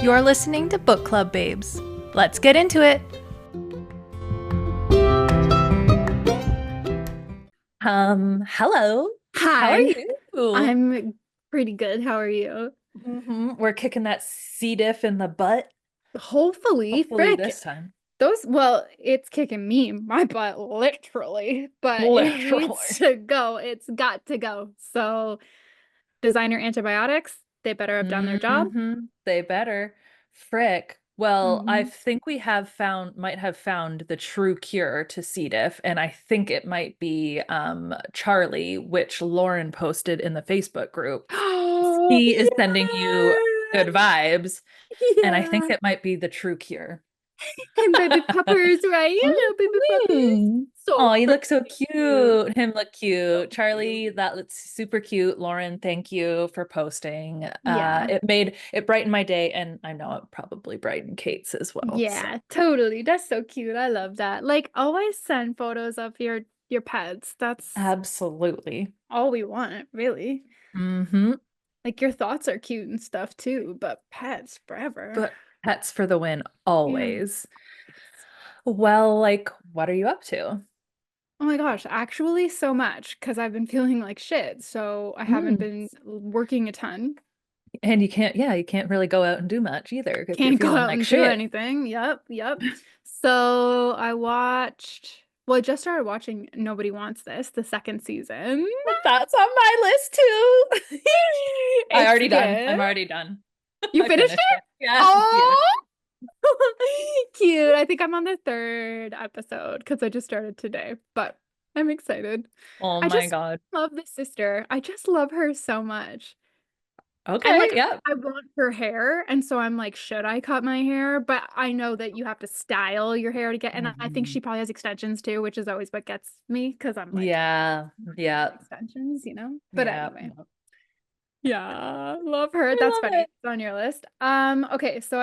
You're listening to Book Club Babes. Let's get into it. Hello. How are Hi, you? I'm pretty good. How are you? We're kicking that C diff in the butt. Hopefully, Hopefully frick. this time. Well, it's kicking me, my butt, literally, but it needs Literally. to go. It's got to go. So, designer antibiotics, they better have done their job. They better. Frick. Well, I Mhm. think might have found the true cure to C. diff, and I think it might be Charlie, which Lauren posted in the Facebook group. Oh, He is sending you good vibes, and I think yeah. it might be the true cure. And baby peppers, right? Hello, baby peppers. So Oh, you look so freaking cute. cute. Him look So cute. cute. Charlie, that looks super cute. Lauren, thank you for posting. Yeah. It brightened my day, and I know it probably brightened Kate's as well. So Yeah, totally. That's so cute. I love that. Like, always send photos of your pets. That's absolutely. all we want, really. Mm-hmm. Like your thoughts are cute and stuff too, but pets forever. But pets for the win, Yeah. always. Well, like, what are you up to? Oh my gosh, actually so much because I've been feeling like shit. So I haven't Mm. been working a ton. And you can't really go out and do much either if you're Can't go feeling out like and do shit. anything. Yep, yep. So I just started watching Nobody Wants This, the second season. That's on my list too. I It's already done. good. I'm already done. You I finished finished it? it. Yeah, yeah. Oh, cute. I think I'm on the third episode because I just started today, but I'm excited. Oh I my just God. love the sister. I just love her so much. And Okay, like, yeah. I want her hair, and so I'm like, should I cut my hair? But I know that you have to style your hair to get, and I think she Mhm. probably has extensions too, which is always what gets me because I'm like, Yeah, yeah, extensions, you know? But yeah. anyway. Yeah, love her. I That's love funny. it. It's on your list. Okay, so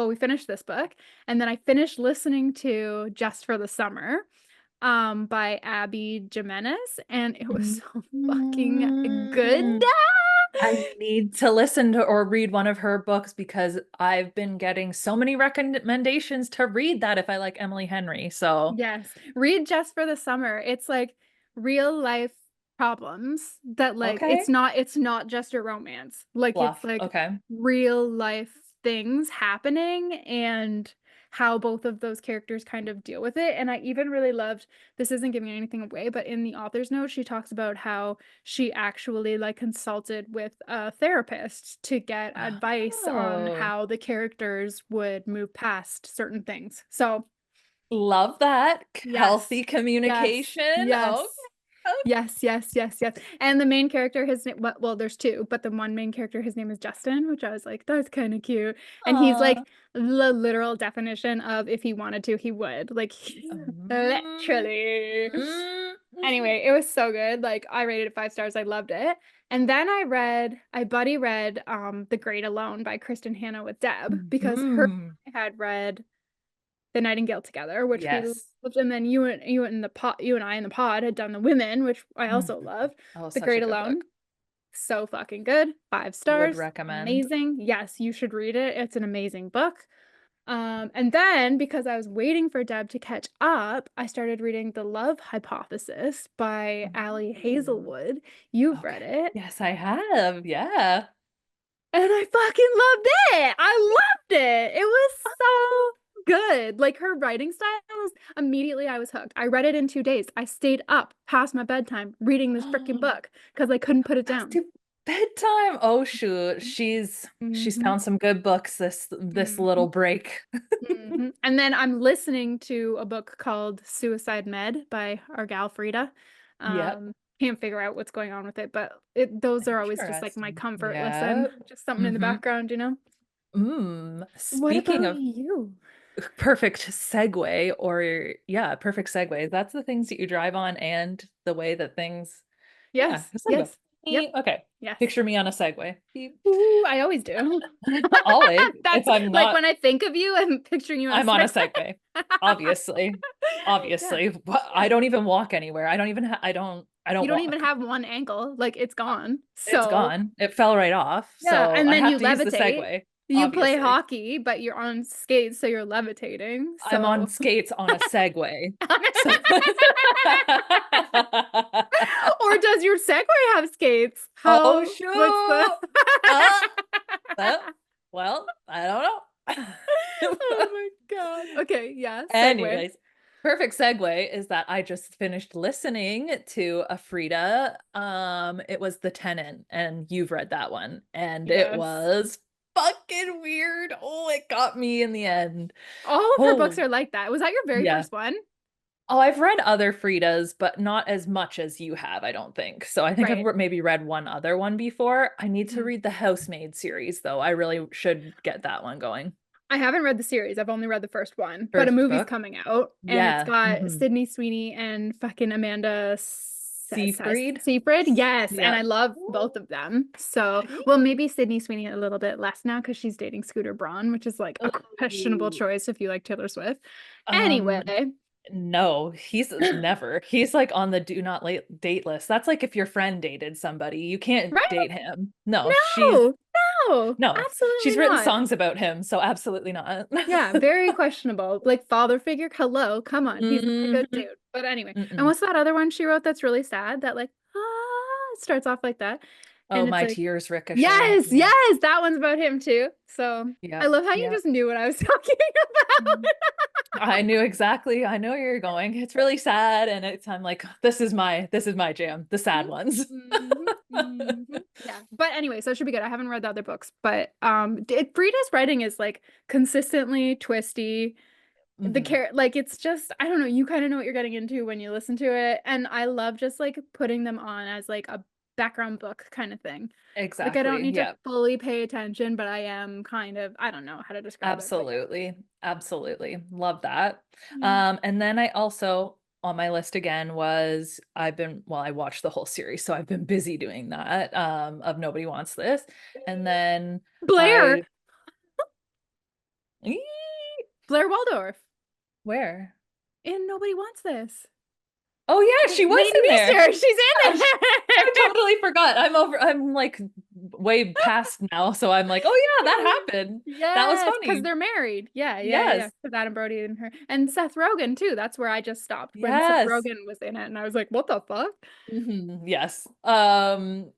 we finished this book, and then I finished listening to Just for the Summer, by Abby Jimenez, and it was so fucking good. Mm. I need to listen to or read one of her books because I've been getting so many recommendations to read that if I like Emily Henry. So, Yes, read Just for the Summer. It's like real life problems that like okay. it's not just a romance. Like it's Fluff. like Okay. real life things happening and how both of those characters kind of deal with it. And I even really loved, this isn't giving anything away, but in the author's note, she talks about how she actually like consulted with a therapist to get advice on Oh. how the characters would move past certain things. So Love that. yes. Healthy Yes. communication. Okay. Yes. Yes, yes, yes, yes. And the main character, his name, well, there's two, but the one main character, his name is Justin, which I was like, that's kind of cute. And he's Aw. like the literal definition of if he wanted to, he would. Like, Mm, literally. mm, mm. Anyway, it was so good. Like, I rated it 5 stars. I loved it. And then I buddy read The Great Alone by Kristen Hanna with Deb because her Mhm. and I had read the Nightingale together, which we Yes. loved, and then you and I in the pod had done the Women, which I Mm. also love. Oh, The such a Great good Alone, book. so fucking good. Five Would stars, recommend. amazing. Yes, you should read it. It's an amazing book. And then because I was waiting for Deb to catch up, I started reading The Love Hypothesis by Ali Ooh. Hazelwood. You've Okay. read it. Yes, I have. Yeah. And I fucking loved it. I loved it. It was so good. Like her writing style was immediately I was hooked. I read it in 2 days. I stayed up past my bedtime reading this freaking book because I couldn't put it Past down. your bedtime. Oh shoot. She's Hmm. found some good books this Hmm. little break. Hmm. And then I'm listening to a book called Suicide Med by our gal Frida. Yep. Can't figure out what's going on with it, but those are always just like my Interesting. comfort listen, Yep. just something in the Mm-hmm. background, you know? What Speaking about of you? perfect segue, or yeah, perfect segue. That's the things that you drive on and the way that things, yeah, Yes, a segue. yes, yep, Okay. yes. Picture me on a Segway. Beep. Ooh, I always do. Always. If That's I'm like not, when I think of you, I'm picturing you on a I'm on a Segway. Segway. Obviously. Yeah, Obviously. I yeah. don't even walk anywhere. I You don't don't even walk. have one ankle, like it's Uh, gone. It's So, gone. It fell right off. yeah, So and I then have you to use the levitate. Segway. You play obviously. hockey, but you're on skates, so you're levitating. I'm on So skates on a Segway. So or does your Segway have skates? oh How what's the shoot. Uh, uh, well, I don't know. Oh my God. Okay, yeah, Segway. Anyways, perfect segue is that I just finished listening to a Frida. It was The Tenant, and you've read that one, and it Yes. was fucking weird. Oh, it got me in the end. All of her books Oh, are like that. Was that your very yeah. first one? Oh, I've read other Fridas, but not as much as you have, I don't think. So I think I've Right. maybe read one other one before. I need to Mhm. read the Housemaid series, though. I really should get that one going. I haven't read the series. I've only read the first one, but a First movie's book. coming out, and it's Yeah. got Hmm. Sydney Sweeney and fucking Amanda Seafried. Seyfried. Yes, and I Yep. love both of them. So, well, maybe Sydney Sweeney a little bit less now because she's dating Scooter Braun, which is like a questionable Ooh. choice if you like Taylor Swift. Um, Anyway, no, he's never. He's like on the do not late date list. That's like if your friend dated somebody, you can't right? date him. No, she's No, no, no. absolutely She's written not. songs about him, so absolutely not. Yeah, very questionable. Like father figure. Hello, come on. He's not a good Hmm. dude. But anyway, and Mm-mm. what's that other one she wrote that's really sad? That like it starts off like that, Oh, and it's my like tears ricochet. yes, Yeah. yes, that one's about him too. So I Yep. love how you Yep. just knew what I was talking about. Mhm. I knew exactly. I know where you're going. It's really sad, and I'm like, this is my jam, the sad ones. Mhm, mhm. Yeah, but anyway, so it should be good. I haven't read the other books, but Frida's writing is like consistently twisty. The Hmm. care like it's just I don't know, you kind of know what you're getting into when you listen to it, and I love just like putting them on as like a background book kind of thing. Like I don't Exactly. need to Yeah. fully pay attention, but I am kind of I don't know how to describe it, but yeah. Absolutely. Absolutely. Love that. Mm. And then I also on my list again was I watched the whole series, so I've been busy doing that, of Nobody Wants This. And then Blair, I Eee, Blair Waldorf, where? and nobody wants this. Oh yeah, she was Lady in there. Meester, she's in Gosh, I there. totally forgot. I'm like way past now, so I'm like, oh yeah, that happened. That was Yes, because funny. they're married. Yeah, yeah, yeah, yeah. Yes. Because Adam Brody and her and Seth Rogen too. That's where I just stopped when Seth Yes. Rogen was in it, and I was like, "What the fuck?" Yes.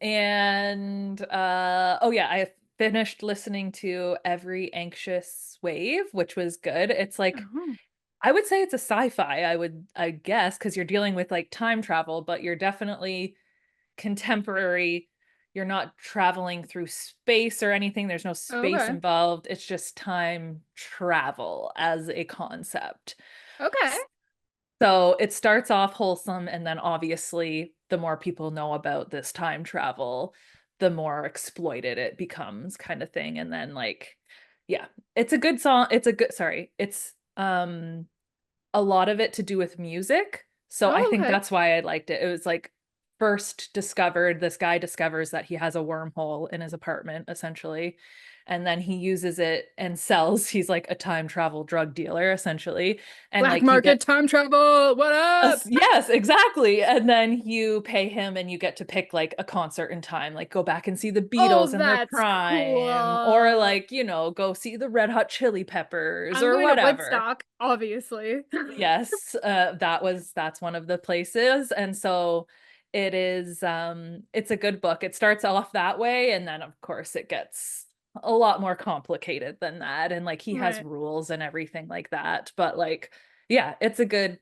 And oh yeah, I finished listening to Every Anxious Wave, which was good. It's like Oh, I would say it's a sci-fi, I guess, because you're dealing with like time travel, but you're definitely contemporary. You're not traveling through space or anything. There's no space okay, involved. It's just time travel as a concept. okay, So it starts off wholesome, and then obviously, the more people know about this time travel, the more exploited it becomes, kind of thing. And then, like, yeah, it's a good song. It's a lot of it to do with music. So I oh, think okay, that's why I liked it. It was like first discovered, this guy discovers that he has a wormhole in his apartment, essentially. And then he uses it and sells. He's like a time travel drug dealer, essentially. And black like you market get time travel. What up? yes, exactly. And then you pay him and you get to pick like a concert in time, like go back and see the Beatles Oh, in their that's prime, or cool. like, go see the Red Hot Chili Peppers I'm or going to whatever. Woodstock, obviously. Yes, that's one of the places. And so it's a good book. It starts off that way, and then of course it gets a lot more complicated than that. And like he has Right. rules and everything like that. But like, yeah, it's a good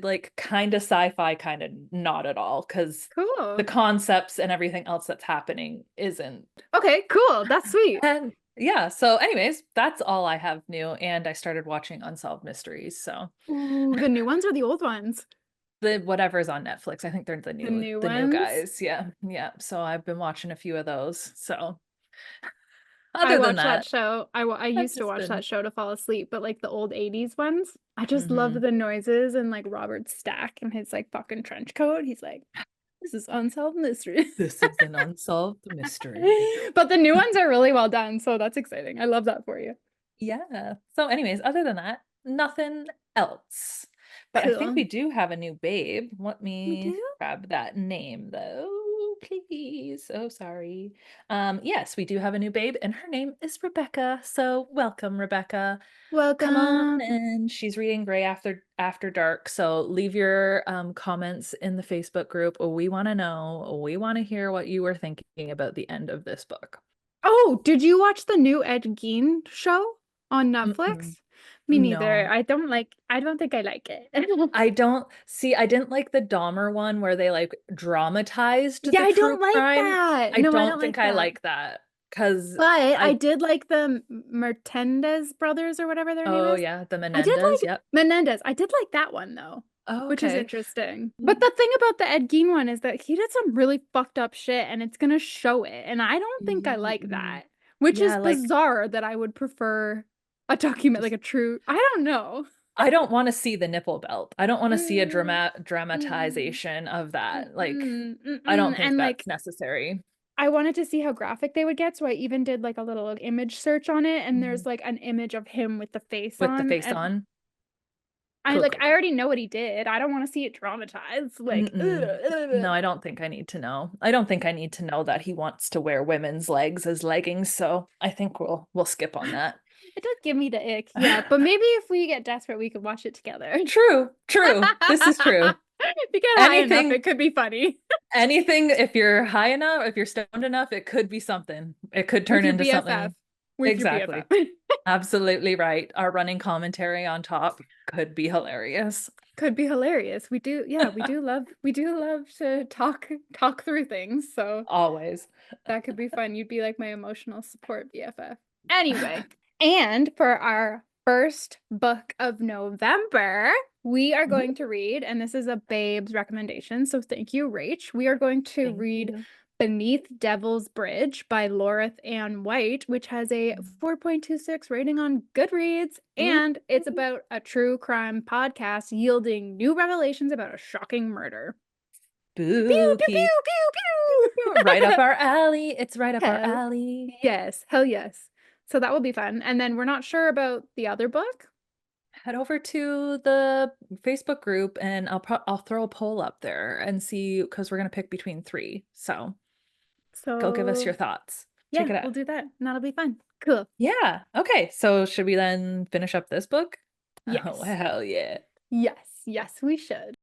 like kind of sci-fi, kind of not at all, because the Cool. concepts and everything else that's happening isn't. Okay, cool. That's sweet. And yeah, so anyways, that's all I have new. And I started watching Unsolved Mysteries. So Ooh, the new ones or the old ones? the whatever's on Netflix. I think they're the The new new the new ones. guys. Yeah. Yeah. So I've been watching a few of those. So I other than watched that that, show. I I've used to just watch that been show to fall asleep, but like the old 80s ones, I just love hmm the noises and like Robert Stack and his like fucking trench coat. He's like, this is unsolved mystery. this is an unsolved mystery. But the new ones are really well done, so that's exciting. I love that for you. Yeah. So anyways, other than that, nothing else. But I think Cool. we do have a new babe. Let We me do? grab that name though. please. So sorry. Yes, we do have a new babe, and her name is Rebecca. So welcome, Rebecca. Come on Welcome. in. She's reading Gray After Dark. So leave your comments in the Facebook group. We want to know. We want to hear what you were thinking about the end of this book. Oh, did you watch the new Ed Gein show on Mm-mm. Netflix? Me neither. No. I don't think I like it. I don't see, I didn't like the Dahmer one where they like dramatized Yeah, the I true don't like crime. that. I No, I don't don't think like I that. like that because But I I, did like the Mertendez brothers or whatever their name oh is. yeah, the I did Menendez. like Yep. Menendez. I did like that one though, Oh, which is okay. interesting. But Mm, the thing about the Ed Gein one is that he did some really fucked up shit and it's gonna show it. And I don't think I like mm, that, which is yeah, like bizarre that I would prefer a document like just a true, I don't know. I don't want to see the nipple belt. I don't want to see a Mm, mm, dramatization of that. Like, I don't think And that's like necessary. I wanted to see how graphic they would get, so I even did like a little image search on it, and there's Mhm. like an image of him with the face With the on, face and on. I Cool, like cool, I cool. already know what he did. I don't want to see it dramatized. Like, ugh, Mm-mm. ugh, ugh. No, I don't think I need to know. I don't think I need to know that he wants to wear women's legs as leggings, so I think we'll skip on that. It does give me the ick. Yeah, but maybe if we get desperate, we could watch it together. True, true. This is true. If you get high enough, Anything, it could be funny. anything, if you're high enough, if you're stoned enough, it could be something. It could With turn your into BFF. something. With your Exactly. BFF. Absolutely right. Our running commentary on top could be hilarious. Could be hilarious. We do, yeah, we do love to talk through things. So Always. that could be fun. You'd be like my emotional support BFF. Anyway, and for our first book of November, we are Mhm. going to read, and this is a babe's recommendation, so thank you, Rach. We are going to Thank read you. Beneath Devil's Bridge by Laura Ann White, which has a 4.26 rating on Goodreads, Ooh. and it's about a true crime podcast yielding new revelations about a shocking murder. Pew, pew, Spooky. pew, pew, Right up pew. our alley. It's right up our Hell alley. yes. Hell yes. So that will be fun. And then we're not sure about the other book. Head over to the Facebook group and I'll throw a poll up there and see because we're gonna pick between three. So go give us your So thoughts. Check yeah, it we'll out. do that. And that'll be fun. Cool. Yeah. Okay. So should we then finish up this book? Oh, Yes. hell yeah. Yes. Yes, we should.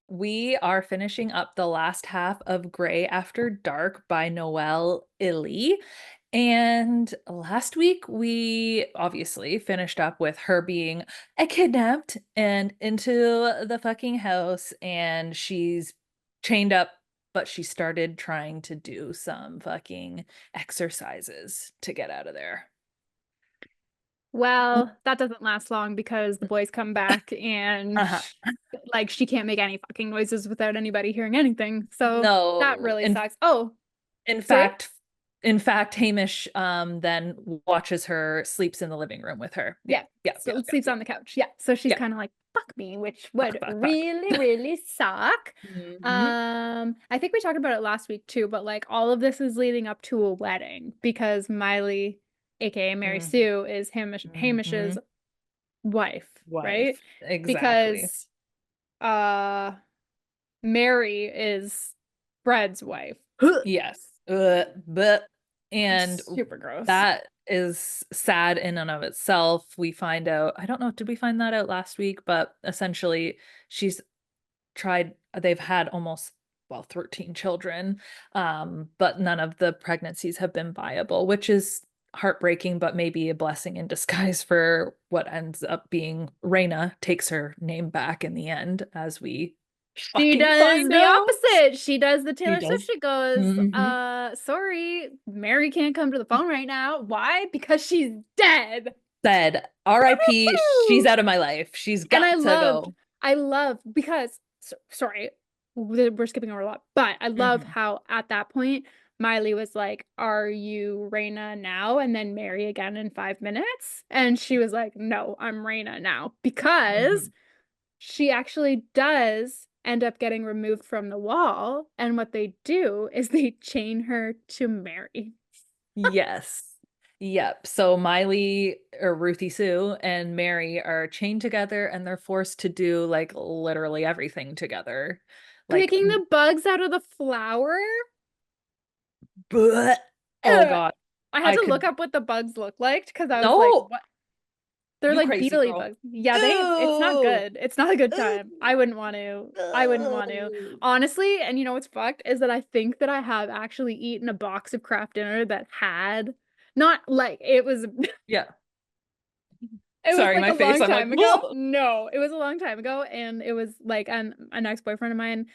We are finishing up the last half of Gray After Dark by Noelle Ihli. And last week, we obviously finished up with her being kidnapped and into the fucking house, and she's chained up, but she started trying to do some fucking exercises to get out of there. Well, that doesn't last long because the boys come back and Uh-huh. like she can't make any fucking noises without anybody hearing anything. So that No, really sucks. Oh, in sorry? fact, in fact, Hamish then watches her, sleeps in the living room with her. Yeah, Yeah. yeah, yeah, So yeah, sleeps yeah, on the couch. Yeah. So she's yeah. kind of like, fuck me, which Fuck, would fuck, fuck. really, really suck. Hmm. I think we talked about it last week too, but like all of this is leading up to a wedding because Miley, aka Mary Hmm. Sue, is Hamish's Hmm. wife, right? Wife. Exactly. Because uh Mary is Fred's wife. Yes. But and Super gross. that is sad in and of itself. We find out, I don't know, did we find that out last week? But essentially, she's they've had almost, well, 13 children, but none of the pregnancies have been viable, which is heartbreaking, but maybe a blessing in disguise for what ends up being Reina takes her name back in the end, as we She fucking does find the out. opposite. She does the She Taylor Swift. does. She goes, Hmm. sorry, Mary can't come to the phone right now. Why? Because she's dead. Said, RIP, she's Woo! out of my life. She's And got to go. I loved because, sorry, we're skipping over a lot, but I love Hmm. how at that point, Miley was like, are you Raina now? And then Mary again in 5 minutes. And she was like, no, I'm Raina now because Hmm. she actually does end up getting removed from the wall. And what they do is they chain her to Mary. Yes. Yep. So Miley or Ruthie Sue and Mary are chained together and they're forced to do like literally everything together. Like, Picking the bugs out of the flour? bleh. Oh Ugh. God. I had I to look could up what the bugs look like because I was like, no, what? They're you like crazy beetly girl. bugs. Yeah, it's not Ew. good. It's not a good time. I Ew. wouldn't want to. I wouldn't want to. Ew. Honestly, and you know what's fucked is that I think that I have actually eaten a box of Kraft dinner that had not like it was Yeah. it was Sorry, like my a face. long I'm like, time ago. whoa. No, it was a long time ago, and it was like an ex-boyfriend of mine.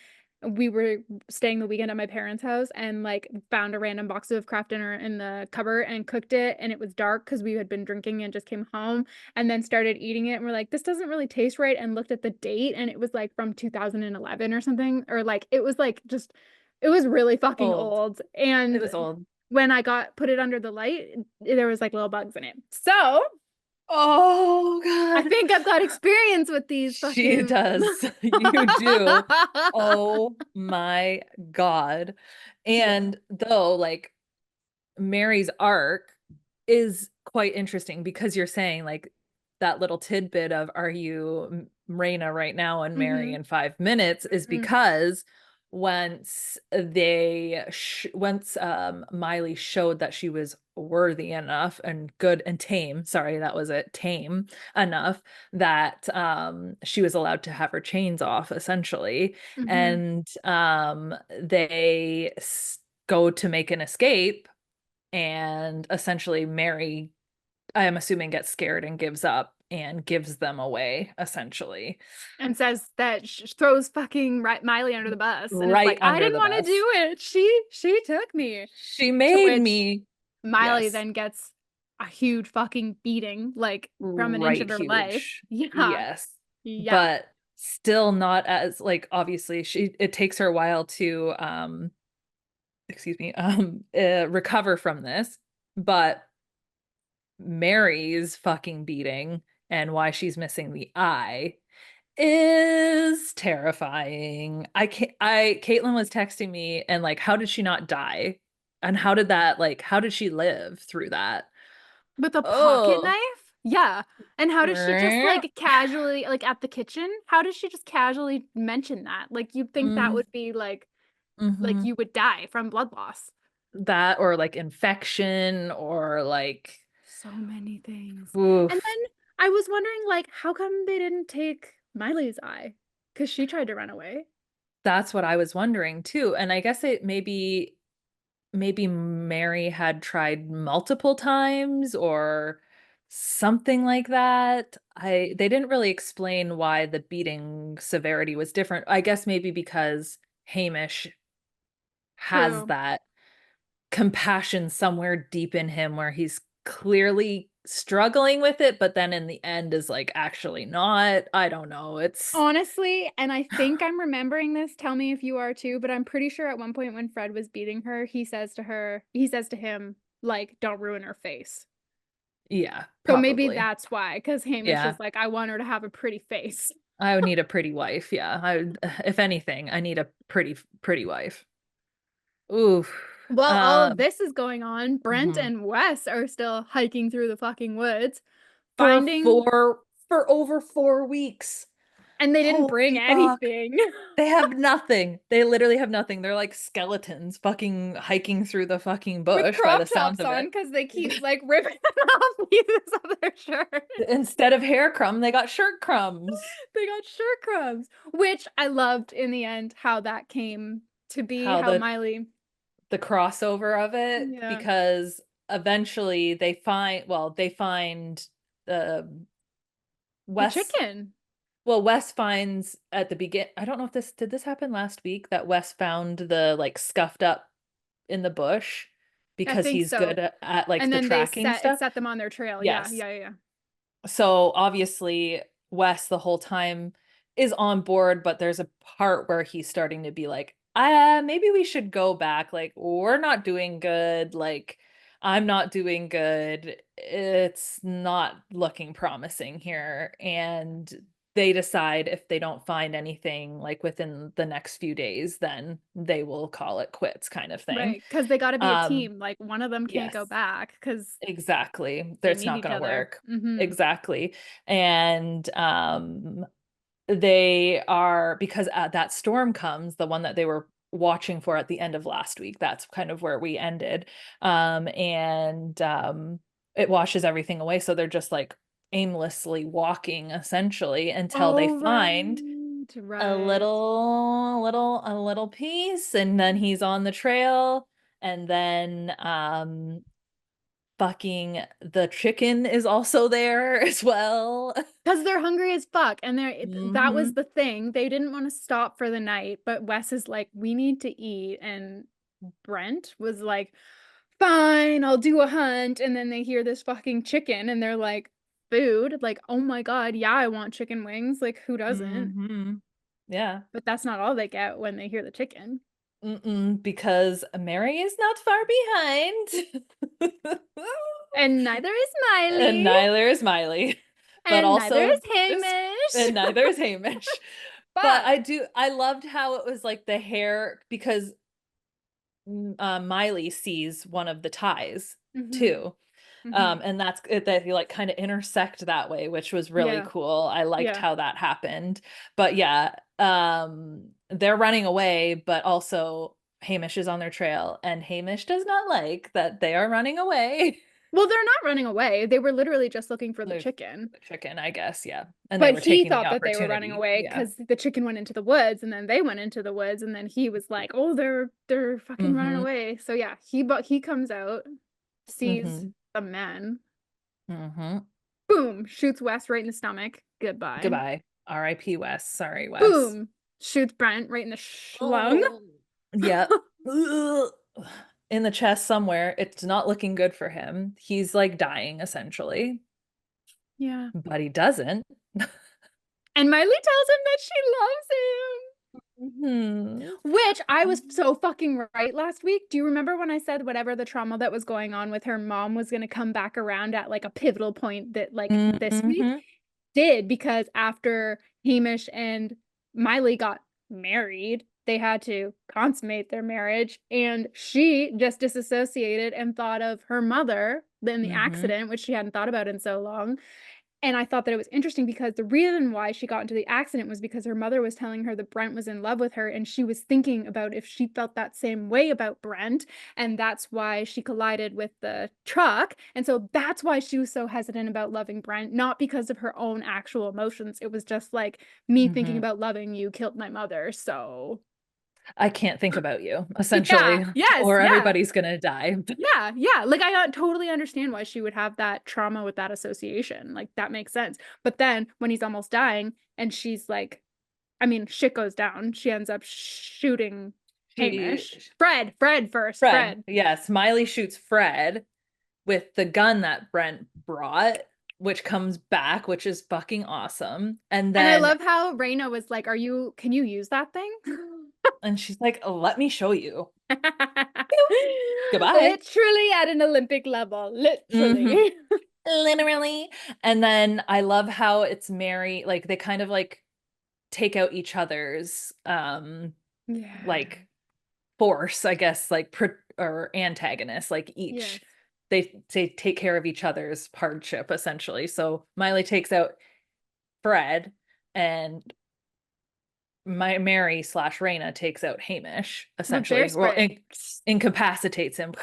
We were staying the weekend at my parents' house and like found a random box of Kraft dinner in the cupboard and cooked it. And it was dark because we had been drinking and just came home and then started eating it. And we're like, this doesn't really taste right. And looked at the date and it was like from 2011 or something, or like it was like just, it was really fucking Old. old. It And was old. when I got put it under the light, there was like little bugs in it. So Oh I God. think I've got experience with these She fucking. does. You do. Oh my God. Yeah. And though, like, Mary's arc is quite interesting because you're saying like that little tidbit of are you Raina right now and Mary Mm-hmm. in 5 minutes is Mm-hmm. because once Miley showed that she was worthy enough and good and tame, sorry, that was it, tame enough that she was allowed to have her chains off essentially. Mm-hmm. And they go to make an escape and essentially Mary, I am assuming, gets scared and gives up and gives them away, essentially. And says that throws fucking Miley under the bus and is Right like, I under didn't the want to bus. do it. She took me. She To made which me, Miley yes, then gets a huge fucking beating, like from an inch of right her life. huge. Yeah. Yes. Yeah. But still not as like obviously it takes her a while to excuse me, recover from this. But Mary's fucking beating and why she's missing the eye is terrifying. I can't Caitlin was texting me and like how did she not die? And how did that like how did she live through that? With a pocket Oh. knife? Yeah. And how does she just like casually, like at the kitchen? How does she just casually mention that? Like you'd think that Mm, would be like hmm. you would die from blood loss. That or like infection or like So many things. And oof. then I was wondering, like, how come they didn't take Miley's eye? Because she tried to run away. That's what I was wondering too. And I guess it maybe Mary had tried multiple times or something like that. They didn't really explain why the beating severity was different. I guess maybe because Hamish has True. that compassion somewhere deep in him where he's clearly struggling with it, but then in the end is like actually not. I don't know. It's Honestly, and I think I'm remembering this, tell me if you are too, but I'm pretty sure at one point when Fred was beating her, he says to him, like, don't ruin her face. yeah, So maybe probably. that's why, because Hamish Yeah. is like, I want her to have a pretty face. I would need a pretty wife. Yeah. If anything, I need a pretty wife. Oof. While all of Um, this is going on, Brent mhm. and Wes are still hiking through the fucking woods, For finding, four for over 4 weeks. and they didn't bring Holy fuck. anything. They have nothing. They literally have nothing. They're like skeletons fucking hiking through the fucking With bush by the crop sounds tops of on it. because they keep like ripping off pieces of their shirt. Instead of hair crumb, they got shirt crumbs. They got shirt crumbs, which I loved in the end how that came to be, How how Miley, the crossover of it yeah, because eventually they find uh the Wes. chicken. Well, Wes finds at the begin. I don't know if this did this happen last week that Wes found the like scuffed up in the bush I because think he's so. good at like And the then they tracking set it stuff. set them on their trail. Yeah, Yes. yeah, yeah. So obviously Wes the whole time is on board, but there's a part where he's starting to be like, maybe we should go back. Like, we're not doing good. Like, I'm not doing good. It's not looking promising here. And they decide if they don't find anything like within the next few days, then they will call it quits kind of thing. Right, because they gotta be a Um, team, like, one of them can't go yes, back because exactly. they That's need not each gonna other. work. Mhm. Exactly. And they are because that storm comes, the one that they were watching for at the end of last week. That's kind of where we ended. And it washes everything away. So they're just like aimlessly walking essentially until they Oh, find right, a right. little piece, and then he's on the trail, and then fucking the chicken is also there as well. 'Cause they're hungry as fuck, and that was Mhm. the thing, they didn't wanna stop for the night, but Wes is like, "We need to eat," and Brent was like, "Fine, I'll do a hunt," and then they hear this fucking chicken, and they're like, "Food?" Like, "Oh my god, yeah, I want chicken wings," like, who doesn't? Mhm. Yeah. But that's not all they get when they hear the chicken. Mm-mm, because Mary is not far behind. And neither is And Miley, neither is Miley, but and neither also is this Hamish. and neither is Hamish. But Fuck. I loved how it was like the hair because Miley sees one of the ties Mhm, too. mhm. And that's it that you like kind of intersect that way, which was really Yeah, cool. I liked yeah. how that happened. But yeah, they're running away, but also Hamish is on their trail, and Hamish does not like that they are running away. Well, they're not running away, they were literally just looking for the The chicken. the chicken, I guess, yeah. And they But were he taking the thought that they were running opportunity. away Yeah. because the chicken went into the woods, and then they went into the woods, and then he was like, "Oh, they're fucking running Mhm. away." So, yeah, he comes out, sees Mhm. the men, Mhm. boom, shoots Wes right in the stomach, goodbye. Goodbye. R.I.P. Wes. Sorry, Wes. Boom, shoots Brent right in the schlong. Oh. Yep. Ugh. In the chest somewhere. It's not looking good for him. He's like dying essentially, Yeah. but he doesn't. And Miley tells him that she loves him. Mhm. Which I was so fucking right last week. Do you remember when I said whatever the trauma that was going on with her mom was gonna come back around at, like, a pivotal point that, like, this week? Mhm. Did, because after Hamish and Miley got married, they had to consummate their marriage, and she just disassociated and thought of her mother in the Mhm. accident, which she hadn't thought about in so long, and I thought that it was interesting because the reason why she got into the accident was because her mother was telling her that Brent was in love with her, and she was thinking about if she felt that same way about Brent, and that's why she collided with the truck, and so that's why she was so hesitant about loving Brent, not because of her own actual emotions. It was just like, "Me thinking Mhm. about loving you killed my mother, so." I can't think about you, Yeah, essentially, yes, or yeah. everybo's gonna die. Yeah, yeah, like, I, totally understand why she would have that trauma with that association, like, that makes sense, but then when he's almost dying and she's like, I mean, shit goes down, she ends up shooting She Hamish. Fred first, Fred, Fred, yes, Miley shoots Fred with the gun that Brent brought, which comes back, which is fucking awesome. And and I then love how Reina was like, can you use that thing?" and she's like, "Let me show you." Pew. Goodbye. Literally at an Olympic level, Mhm. literally. Literally. And then I love how it's Mary, like they kind of like take out each other's Yeah. like force, I guess, like or antagonists, like Yes. each they take care of each other's hardship essentially. So Miley takes out Fred, and my Mary slash Raina takes out Hamish With bear essentially. Well, spray. incapacitates him.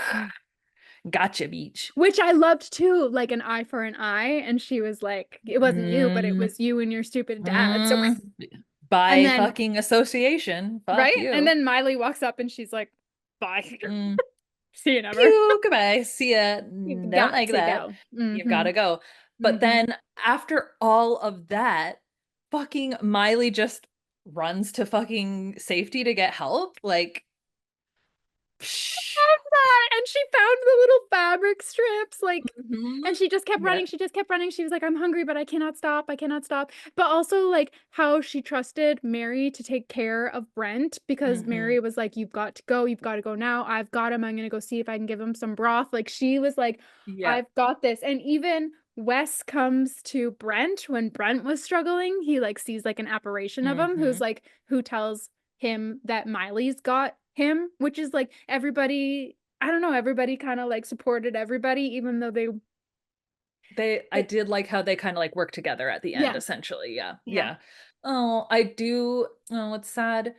Gotcha, beach. Which I loved too, like an eye for an eye, and she was like, "It wasn't you, but it Mm, was you and your stupid dad." So mm. and By then fucking association. Fuck right? And you. then Miley walks up and she's like, "Bye. Mm. See you never." Pew, goodbye. See ya. You've Don't got like to that. go. You've Mhm. gotta go. But Mhm. then after all of that, fucking Miley just runs to fucking safety to get help. Like, psh. Love that, and she found the little fabric strips, like Mhm. and she just kept Yeah. running, she just kept running, she was like, "I'm hungry, but I cannot stop," but also, like, how she trusted Mary to take care of Brent because Mhm. Mary was like, you've gotta go now, I've got him, I'm gonna go see if I can give him some broth," like, she was like, Yep. "I've got this," and even Wes comes to Brent when Brent was struggling. He like sees like an apparition of him who's Mhm. like who tells him that Miley's got him, which is like everybody, I don't know, everybody kind of like supported everybody, even though I it, did like how they kinda, like, work together at the end, yeah, essentially, yeah, yeah. yeah. Oh, I do it's sad.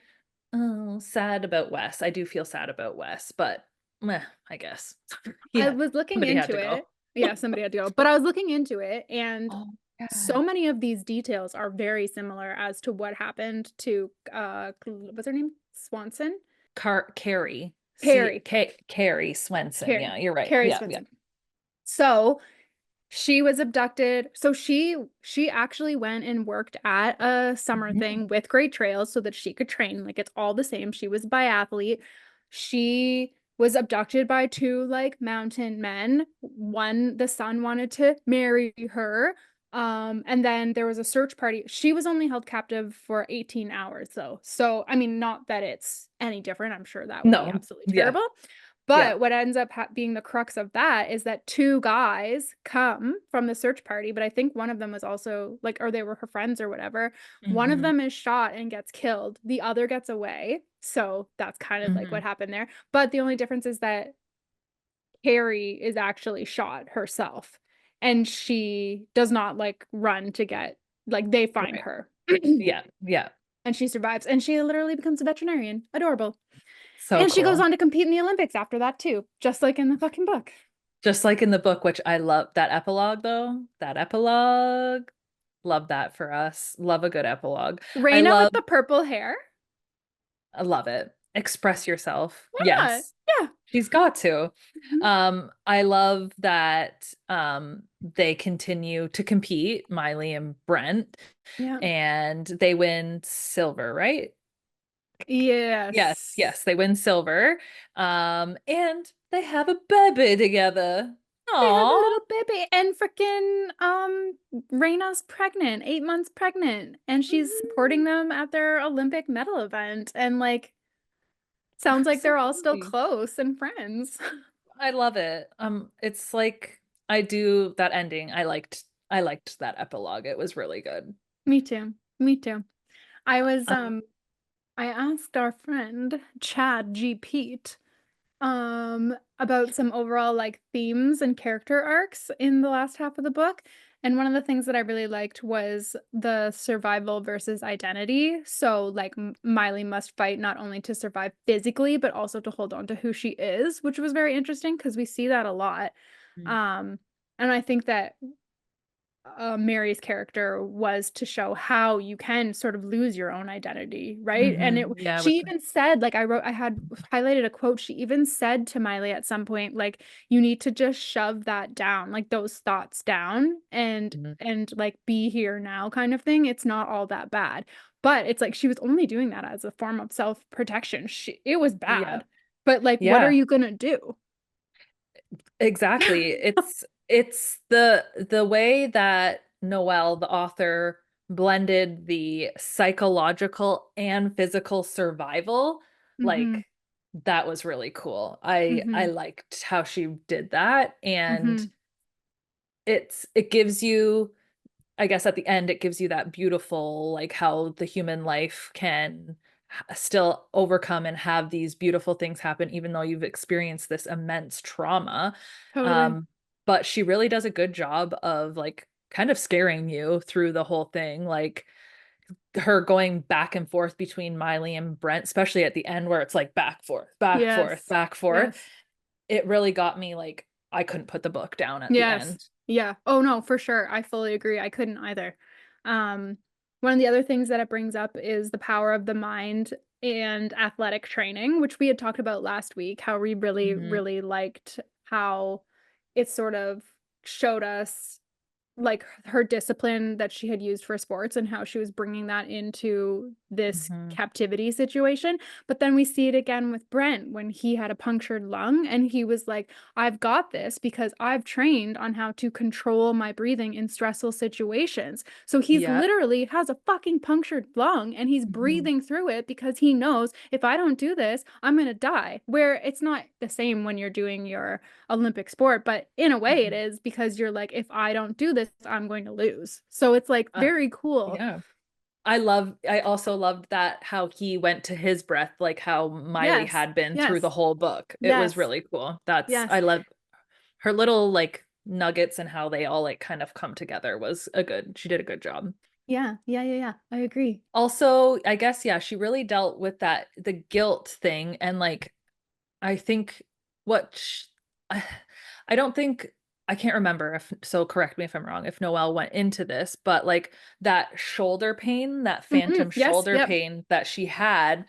Oh, sad about Wes. I do feel sad about Wes, but meh, I guess. I Yeah, was looking somebody had into to go. it. Yeah, somebody had to go. But I was looking into it, and Oh, so yeah. many of these details are very similar as to what happened to what's her name? Swanson? Carrie. Carrie. Carrie Swenson, Carrie. yeah, you're right. Carrie Yeah, yeah. Swanson. So she was abducted. So she actually went and worked at a summer Mhm. thing with Great Trails so that she could train. Like it's all the same. She was a biathlete. She was abducted by two like mountain men. One, the son wanted to marry her. And then there was a search party. She was only held captive for 18 hours though. So, I mean, not that it's any different. I'm sure that would be No, absolutely yeah, terrible. yeah. But what ends up being the crux of that is that two guys come from the search party, but I think one of them was also like, or they were her friends or whatever. One of Mhm, them is shot and gets killed. The other gets away. So that's kind of like what mhm. happened there. But the only difference is that Carrie is actually shot herself and she does not like run to get, like, they find Right. her Yeah, yeah. and she survives and she literally becomes a veterinarian. Adorable. So And she goes cool. on to compete in the Olympics after that too, just like in the fucking book. Just like in the book, which I love that epilogue though. That epilogue, love that for us. Love a good epilogue. I Raina love with the purple hair. I love it. Express yourself. Yeah. Yes. Yeah. She's got to. Mhm. I love that they continue to compete, Miley and Brent, Yeah. and they win silver, right? Yes, Yes. yes, they win silver. And they have a baby together. They have a Aw. little baby and freaking Raina's pregnant, 8 months pregnant, and she's supporting them at their Olympic medal event. And like sounds like they're all still Absolutely. close and friends. I love it. It's like I do that ending. I liked that epilogue. It was really good. Me too. Me too. I was Um, I asked our friend Chad G. Pete about some overall like themes and character arcs in the last half of the book. And one of the things that I really liked was the survival versus identity. So like Miley must fight not only to survive physically but also to hold on to who she is, which was very interesting because we see that a lot. Um and I think that Mary's character was to show how you can sort of lose your own identity, right? And yeah, she with the even said, like I had highlighted a quote. She even said to Miley at some point, like, you need to just shove that down, like those thoughts down Mhm. and like be here now kind of thing. It's not all that bad. But it's like she was only doing that as a form of self-protection. It was Yeah. bad. But like, what are Yeah, you gonna do? exactly. It's the way that Noelle, the author, blended the psychological and physical survival. Mm-hmm. Like that was really cool. I Mm-hmm. liked how she did that, and Mm-hmm. it gives you, I guess at the end it gives you that beautiful, like how the human life can still overcome and have these beautiful things happen even though you've experienced this immense trauma. Totally. um but she really does a good job of like kind of scaring you through the whole thing, like her going back and forth between Miley and Brent, especially at the end where it's like back forth, back forth, Yes. back forth. Yes. It really got me, like I couldn't put the book down at the Yes. end. Yeah. Oh no, for sure. I fully agree. I couldn't either. Um, one of the other things that it brings up is the power of the mind and athletic training, which we had talked about last week, how we really, Hmm. really liked how it sort of showed us. like her discipline that she had used for sports and how she was bringing that into this Mhm. captivity situation. But then we see it again with Brent when he had a punctured lung and he was like, I've got this because I've trained on how to control my breathing in stressful situations. So he's Yeah. literally has a fucking punctured lung and he's Mhm. breathing through it because he knows if I don't do this, I'm going to die. Where it's not the same when you're doing your Olympic sport, but in a way it Mhm. is because you're like, if I don't do this, I'm going to lose. So it's like Uh, very cool. yeah. I also loved that how he went to his breath, like how Miley Yes. had been through the Yes. whole book. It was Yes. really cool. Yes. I love her little like nuggets and how they all like kind of come together was she did a good job. Yeah. Yeah. Yeah. Yeah. I agree. Also, I guess, yeah, she really dealt with the guilt thing and like I think what sh I I don't think I can't remember if so correct me if I'm wrong, if Noelle went into this, but, like, that shoulder pain, that phantom Yes. shoulder Yep. pain that she had,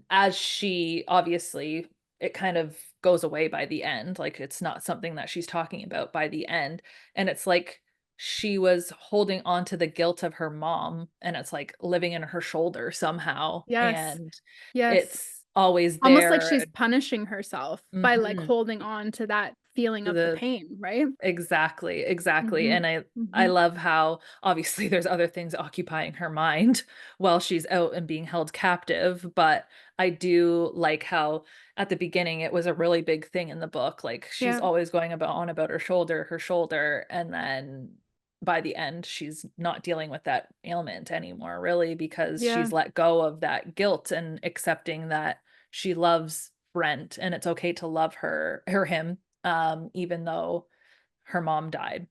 as she obviously it kind of goes away by the end, like, it's not something that she's talking about by the end, and it's like she was holding on to the guilt of her mom, and it's, like, living in her shoulder somehow, Yes. and Yes. it's always Almost like there. she's punishing herself by like Mhm. holding on to that feeling of the The pain, right? exactly, exactly, Hmm. and I Hmm. love how obviously there's other things occupying her mind while she's out and being held captive, but I do like how at the beginning it was a really big thing in the book, like she's Yeah. always going about her shoulder, and then by the end she's not dealing with that ailment anymore really because Yeah. she's let go of that guilt and accepting that she loves Brent and it's okay to love him even though her mom died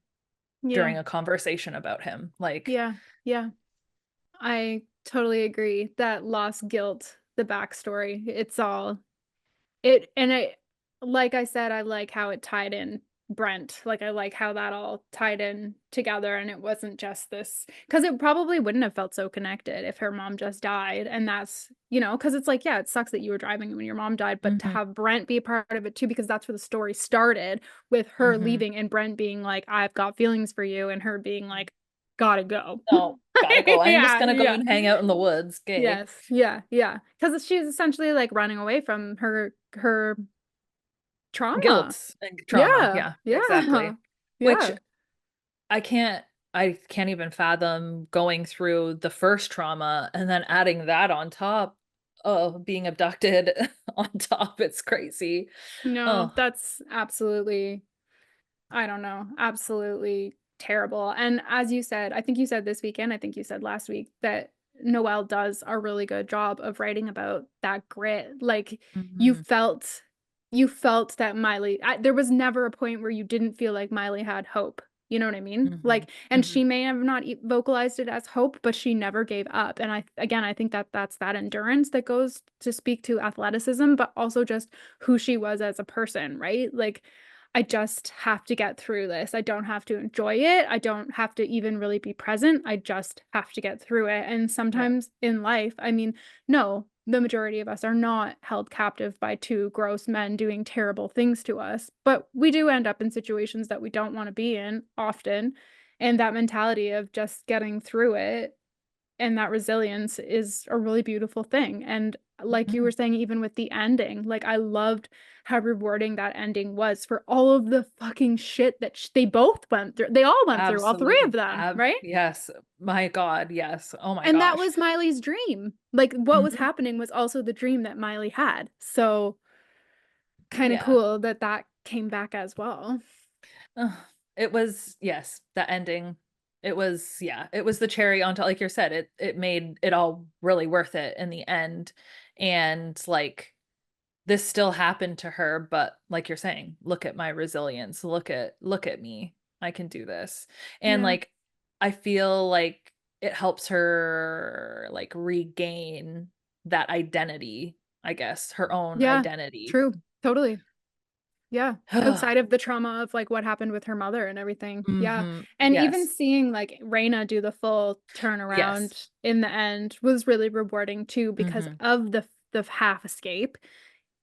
Yeah. during a conversation about him. Like, Yeah. Yeah. I totally agree. That lost guilt, the backstory, it's all it and I like I said, I like how it tied in Brent. Like, I like how that all tied in together and it wasn't just this because it probably wouldn't have felt so connected if her mom just died, and that's because it's like, yeah, it sucks that you were driving when your mom died, but to mhm, have Brent be a part of it too, because that's where the story started, with her mhm. leaving and Brent being like, "I've got feelings for you," and her being like, "Gotta go." No, gotta go. I'm just Yeah, gonna go yeah. and hang out in the woods. Okay. Yes, yeah, yeah. Because she's essentially, like, running away from her trauma. Guilt and trauma. Yeah, Yeah, yeah, exactly. Which yeah. I can't I can't even fathom going through the first trauma and then adding that on top. Oh, being abducted on top. It's crazy. No, Oh. that's absolutely I don't know, absolutely terrible, and as you said, I think you said this weekend, I think you said last week, that Noelle does a really good job of writing about that grit, like, you Mhm, felt you felt that Miley there was never a point where you didn't feel like Miley had hope, you know what I mean? mhm, Like, and mhm. she may have not vocalized it as hope, but she never gave up, and I think that that's that endurance that goes to speak to athleticism, but also just who she was as a person, right? Like, I just have to get through this. I don't have to enjoy it. I don't have to even really be present. I just have to get through it. And Yeah, sometimes in life, I mean, no, the majority of us are not held captive by two gross men doing terrible things to us, but we do end up in situations that we don't want to be in often. And that mentality of just getting through it and that resilience is a really beautiful thing, and like you were mhm. saying, even with the ending, like, I loved how rewarding that ending was for all of the fucking shit that they both went through. They all went through, all 3 of Absolutely. them, right? Yes. My god, yes. Oh my And that gosh. was Miley's dream. Like, what was Mhm. happening was also the dream that Miley had. So, kinda Yeah. cool that that came back as well. Ugh. It was yes, the ending. It was yeah, it was the cherry on top like you said, it made it all really worth it in the end, and, like, this still happened to her, but like you're saying, look at my resilience, look at me, I can do this, and, Yeah. like, I feel like it helps her, like, regain that identity, I guess, her own Yeah. identity. True. Totally. Yeah, outside of the trauma of, like, what happened with her mother and everything, yeah, Mhm. and even Yes. seeing, like, Reina do the full Yes. turnaround in the end was really rewarding too because Mhm. of the half escape,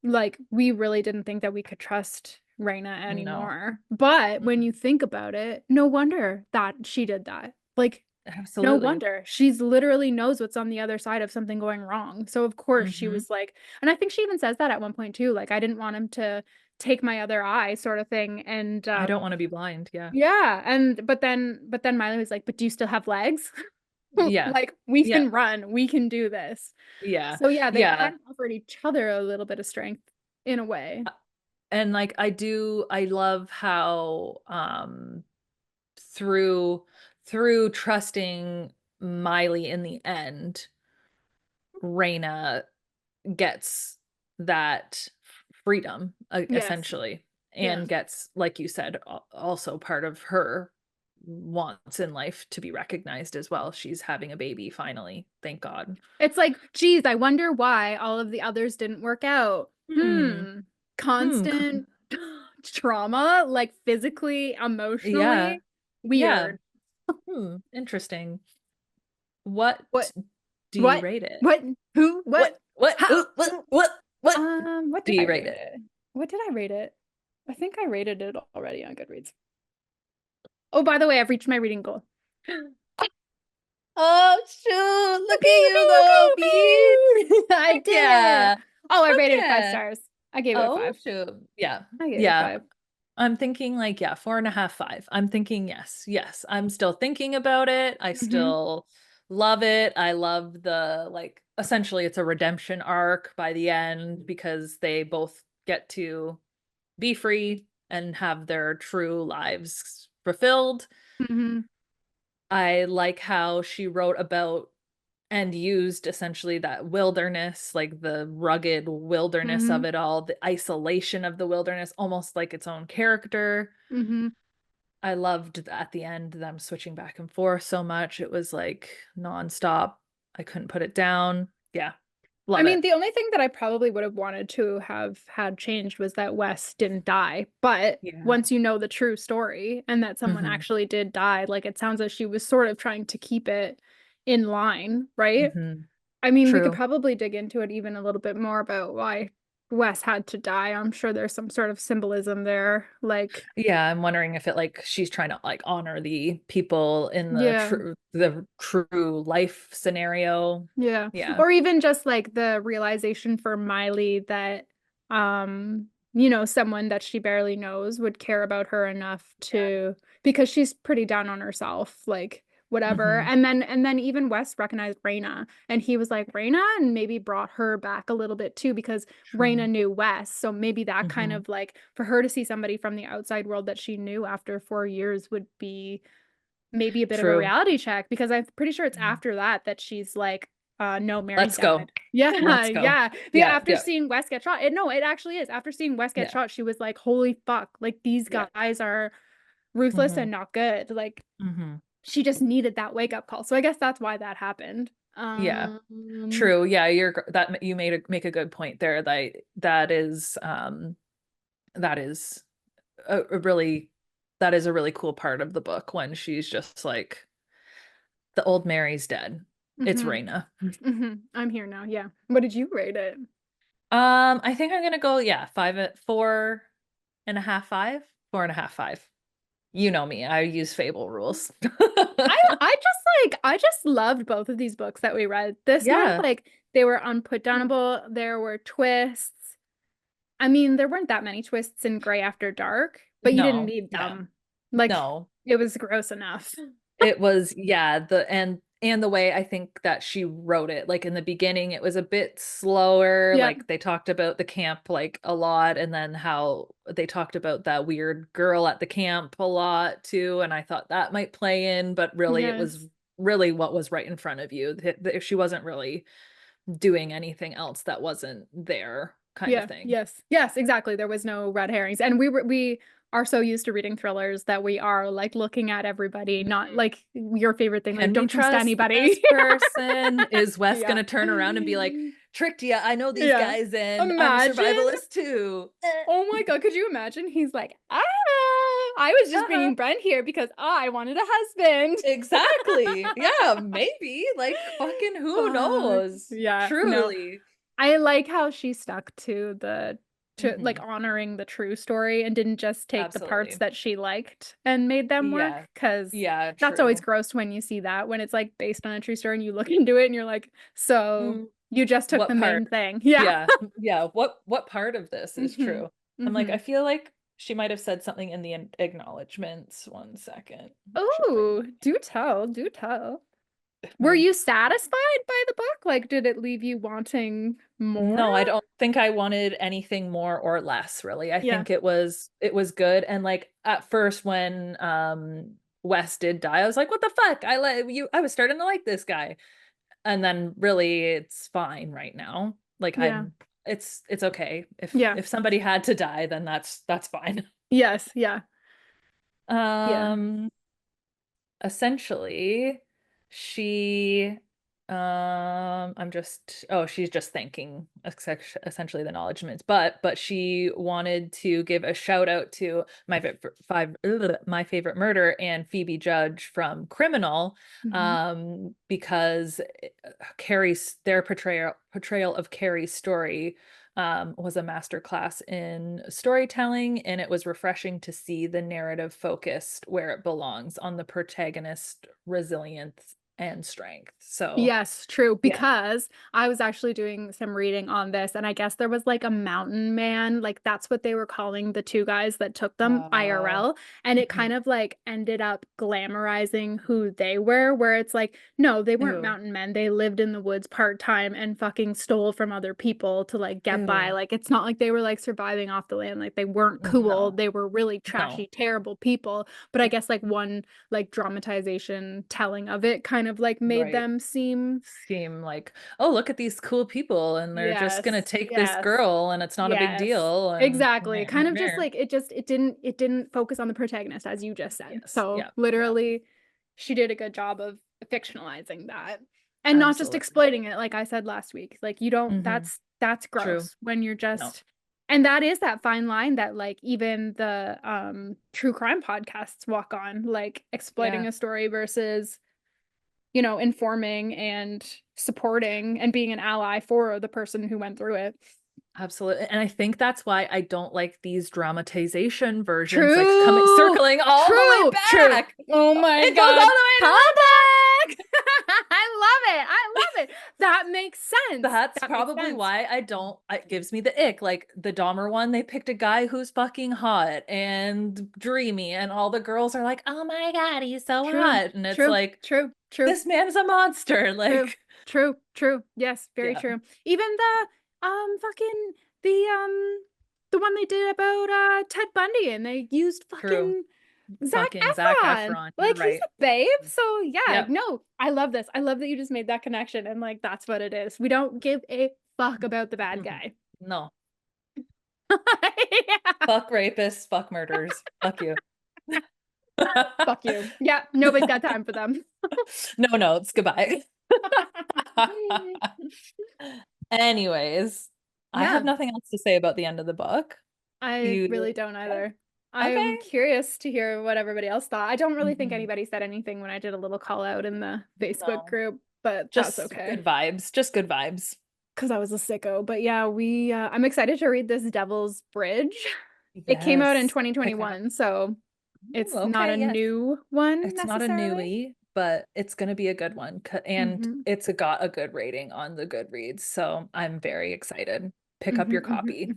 like, we really didn't think that we could trust Raina No. anymore. But when Mm-mm. you think about it, no wonder that she did that. Like, no Absolutely. wonder. She's literally knows what's on the other side of something going wrong. So of course she Mhm. was like, and I think she even says that at one point too, like I didn't want him to take my other eye sort of thing. And I don't wanna be blind, yeah. yeah, and but then Miley was like, "But do you still have legs? Yeah. Like we Yeah. can run, we can do this." Yeah. So yeah, they Yeah. kind of offered each other a little bit of strength in a way. And, like, I love how, through trusting Miley in the end, Reina gets that freedom, Yes. essentially, Yeah. and gets, like you said, also part of her wants in life to be recognized as well. She's having a baby finally, thank God. It's like, geez, I wonder why all of the others didn't work out. Hmm. Hmm. Constant trauma, like physically, Yeah. emotionally. Yeah. Weird. Interesting. What What? do you What? rate it? What? Who? What? How? What What do did I you rate rate it? it? What did I rate it? I think I rated it already on Goodreads. Oh, by the way, I've reached my reading goal. Oh, shoot, look Look at you go, at Beach. me, go! I Heck did it. yeah. Oh, I Fuck rated it five yeah. stars. I gave it a Oh, five. shoot. Yeah. I gave it a Yeah. five. I'm thinking like, yeah, 4.5, 5. I'm thinking yes, yes. I'm still thinking about it. I Mm-hmm. still love it. I love the like essentially it's a redemption arc by the end because they both get to be free and have their true lives fulfilled. Mm-hmm. I like how she wrote about and used essentially that wilderness, like the rugged wilderness Mm-hmm. of it all, the isolation of the wilderness, almost like its own character. Mm-hmm. I loved at the end them switching back and forth so much. It was like nonstop. I couldn't put it down. Yeah, I love mean, it. the only thing that I probably would have wanted to have had changed was that Wes didn't die. But Yeah. once you know the true story and that someone Hmm. actually did die, like it sounds like she was sort of trying to keep it in line, right? Hmm. I mean, we could True. probably dig into it even a little bit more about why Wes had to die. I'm sure there's some sort of symbolism there. Like, Yeah, I'm wondering if it like she's trying to like honor the people in yeah. the true life scenario. Yeah. Yeah. Or even just like the realization for Miley that someone that she barely knows would care about her enough to because she's pretty down on herself, like whatever. Hmm. And then even Wes recognized Raina and he was like Raina and maybe brought her back a little bit too because True. Raina knew Wes. So maybe that kind Hmm. of like for her to see somebody from the outside world that she knew after 4 years would be maybe a bit of a True. reality check because I'm pretty sure it's Mhm. after that that she's like, no, Mary's Let's go. dead. Yeah, Let's go. yeah. Yeah, Yeah, after yeah, seeing Wes get shot. No, it actually is. After seeing Wes get yeah, shot, she was like, holy fuck, like these yeah. guys are ruthless Hmm. and not good. Like Hmm. she just needed that wake up call. So I guess that's why that happened. Yeah. True. Yeah, that you made make a good point there. That is a really that is a really cool part of the book when she's just like the old Mary's dead. It's hmm Raina. I'm here now. Yeah. What did you rate it? I think I'm gonna go, yeah, 4.5, 5. 4.5, 5. You know me, I use Fable rules. I just loved both of these books that we read this month. Yeah. Like they were unputdownable. There were twists. I mean, there weren't that many twists in Gray After Dark, but you didn't No, need yeah, them. Like no. it was gross enough. It was, yeah, and the way I think that she wrote it, like in the beginning, it was a bit slower. Yep. Like they talked about the camp like a lot, and then how they talked about that weird girl at the camp a lot too. And I thought that might play in, but really it was Yes. really what was right in front of you. She wasn't really doing anything else that wasn't there, kind of Yeah. thing. Yes. Yes, exactly. There was no red herrings. And we are so used to reading thrillers that we are like looking at everybody, not like your favorite thing, like Can we don't trust trust this anybody. person? Is Wes Yeah. gonna turn around and be like, tricked ya, I know these Yeah. guys and I'm a Imagine. survivalist too. Oh my God, could you imagine? He's like, I was just Uh-huh. bringing Brent here because I wanted a husband. Exactly. Yeah, maybe. Like fucking who knows? Yeah, no. Truly. I like how she stuck to the to like honoring the true story and didn't just take the parts Absolutely. that she liked and made them work. Yeah. Because Yeah, that's always true. gross when you see that, when it's like based on a true story and you look into it and you're like, so Mm, you just took what the part? main thing. Yeah. Yeah. Yeah. What part of this is hmm true? I'm like, I hmm feel like she might have said something in the acknowledgments. One second. I should bring Oh, do tell, do tell. if Were my you satisfied by the book? Like, did it leave you wanting more? No, I don't think I wanted anything more or less, really. I Yeah. think it was good. And like at first when Wes did die, I was like, what the fuck? I was starting to like this guy. And then really it's fine right now. Like Yeah. it's okay. Yeah. If somebody had to die, then that's fine. Yes. Yeah. Yeah. Um Essentially she she's just thanking essentially the acknowledgements, but she wanted to give a shout out to my favorite murder and Phoebe Judge from Criminal, hmm because Carrie's their portrayal of Carrie's story was a masterclass in storytelling, and it was refreshing to see the narrative focused where it belongs, on the protagonist resilience and strength. So, Yes, true. yeah. Because I was actually doing some reading on this, and I guess there was like a mountain man, like that's what they were calling the two guys that took them Uh, IRL. And it mhm. kind of like ended up glamorizing who they were, where it's like, no, they weren't Ew, mountain men. They lived in the woods part-time and fucking stole from other people to like get by. ew. Like, it's not like they were like surviving off the land. Like, they weren't cool. No, They were really no. trashy, terrible people. But I guess like one like dramatization telling of it kind of like made Right. them seem Seem like, oh, look at these cool people, and they're just gonna yes, take this yes, girl, and it's not a big yes. deal, and Exactly. Kind of just like it didn't focus on the protagonist as you just said. yes, So yeah, yeah, literally she did a good job of fictionalizing that and not just absolutely. exploiting it like I said last week. Like you don't Hmm. that's True. gross when you're No. just and that is that fine line that like even the true crime podcasts walk on, like exploiting Yeah. a story versus informing and supporting and being an ally for the person who went through it. Absolutely. And I think that's why I don't like these dramatization versions, like coming True. circling all the way True. True. back. Oh my It goes all the God. way to the Callback. I love it. I love it. That makes sense. That's That makes probably sense. why I don't, it gives me the ick. Like the Dahmer one, they picked a guy who's fucking hot and dreamy, and all the girls are like, oh my God, he's so True. hot. And it's True. like, True. True. this man is a monster. True. Like, True. True. Yes, very yeah, true. Even fucking the one they did about Ted Bundy and they used true. fucking Zac Fucking Zac Efron. Efron. You're Like he's right. a babe. So yeah, Yep. no, I love this. I love that you just made that connection and like that's what it is. We don't give a fuck about the bad Mhm. guy. No. Yeah. Fuck rapists, fuck murderers. Fuck you. Fuck you. Yeah, nobody's got time for them. No notes. Goodbye. Anyways, I have Yeah, nothing else to say about the end of the book. I You really don't okay? either. Okay. I'm curious to hear what everybody else thought. I don't really think Mhm. anybody said anything when I did a little call out in the Facebook No, group, but that's just okay. good vibes. Just good vibes. Because I was a sicko. But yeah, I'm excited to read this Devil's Bridge. It came out in Yes. Pick that up. 2021, so Ooh, it's not a okay, yes. new one It's not a necessarily. newie, but it's gonna be a good one. And hmm got a good rating on the Goodreads, so I'm very excited. Pick up hmm your copy.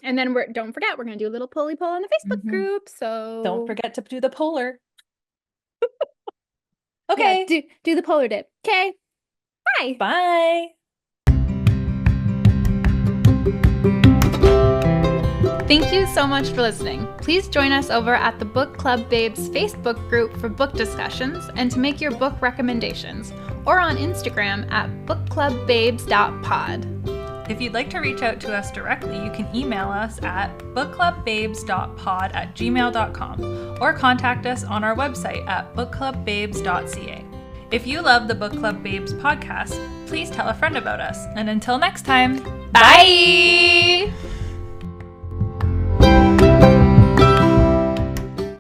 And then don't forget, we're gonna do a little pulley poll on the Facebook Mhm. group. Don't So forget to do the polar. yeah, Okay, do the polar dip. Okay, bye. bye. Thank you so much for listening. Please join us over at the Book Club Babes Facebook group for book discussions and to make your book recommendations, or on Instagram at bookclubbabes.pod. If you'd like to reach out to us directly, you can email us at bookclubbabes.pod@gmail.com or contact us on our website at bookclubbabes.ca. If you love the Book Club Babes podcast, please tell a friend about us. And until next time, bye!